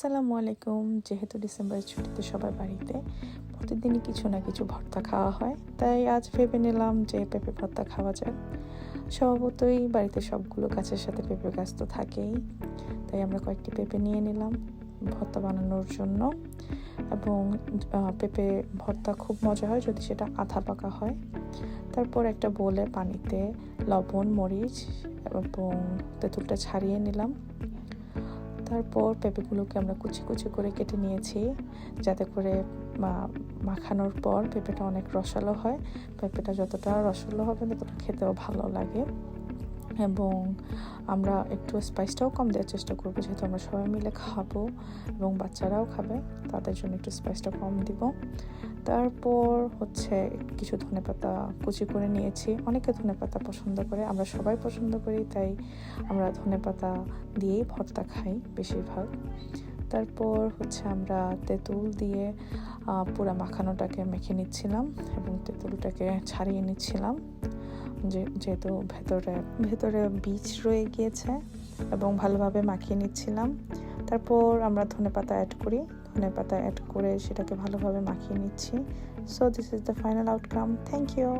আসসালামু আলাইকুম। যেহেতু ডিসেম্বরের ছুটিতে সবাই বাড়িতে, প্রতিদিনই কিছু না কিছু ভর্তা খাওয়া হয়, তাই আজ ভেবে নিলাম যে পেঁপে ভর্তা খাওয়া যাক। স্বভাবতই বাড়িতে সবগুলো গাছের সাথে পেঁপে গাছ তো থাকেই, তাই আমরা কয়েকটি পেঁপে নিয়ে নিলাম ভর্তা বানানোর জন্য। এবং পেঁপে ভর্তা খুব মজা হয় যদি সেটা আধা পাকা হয়। তারপর একটা বোলে পানিতে লবণ, মরিচ এবং তেঁতুলটা ছাড়িয়ে নিলাম। তারপর পেঁপেগুলোকে আমরা কুচি কুচি করে কেটে নিয়েছি, যাতে করে মাখানোর পর পেঁপেটা অনেক রসালো হয়। পেঁপেটা যতটা রসালো হবে ততটা খেতেও ভালো লাগে। এবং আমরা একটু স্পাইসটাও কম দেওয়ার চেষ্টা করবো, যেহেতু আমরা সবাই মিলে খাবো এবং বাচ্চারাও খাবে, তাদের জন্য একটু স্পাইসটা কম দিব। তারপর কিছু ধনেপাতা কুচি করে নিয়েছি। অনেকে ধনেপাতা পছন্দ করে, আমরা সবাই পছন্দ করি, তাই আমরা ধনেপাতা দিয়েই ভর্তা খাই বেশিরভাগ। তারপর আমরা তেঁতুল দিয়ে পুরো মাখানোটাকে মেখে নিচ্ছিলাম এবং তেঁতুলটাকে ছাড়িয়ে নিচ্ছিলাম, যেহেতু ভেতরে বীজ রয়ে গিয়েছে, এবং ভালোভাবে মাখিয়ে নিচ্ছিলাম। তারপর আমরা ধনেপাতা অ্যাড করে সেটাকে ভালোভাবে মাখিয়ে নিচ্ছি। So this is the final outcome. Thank you.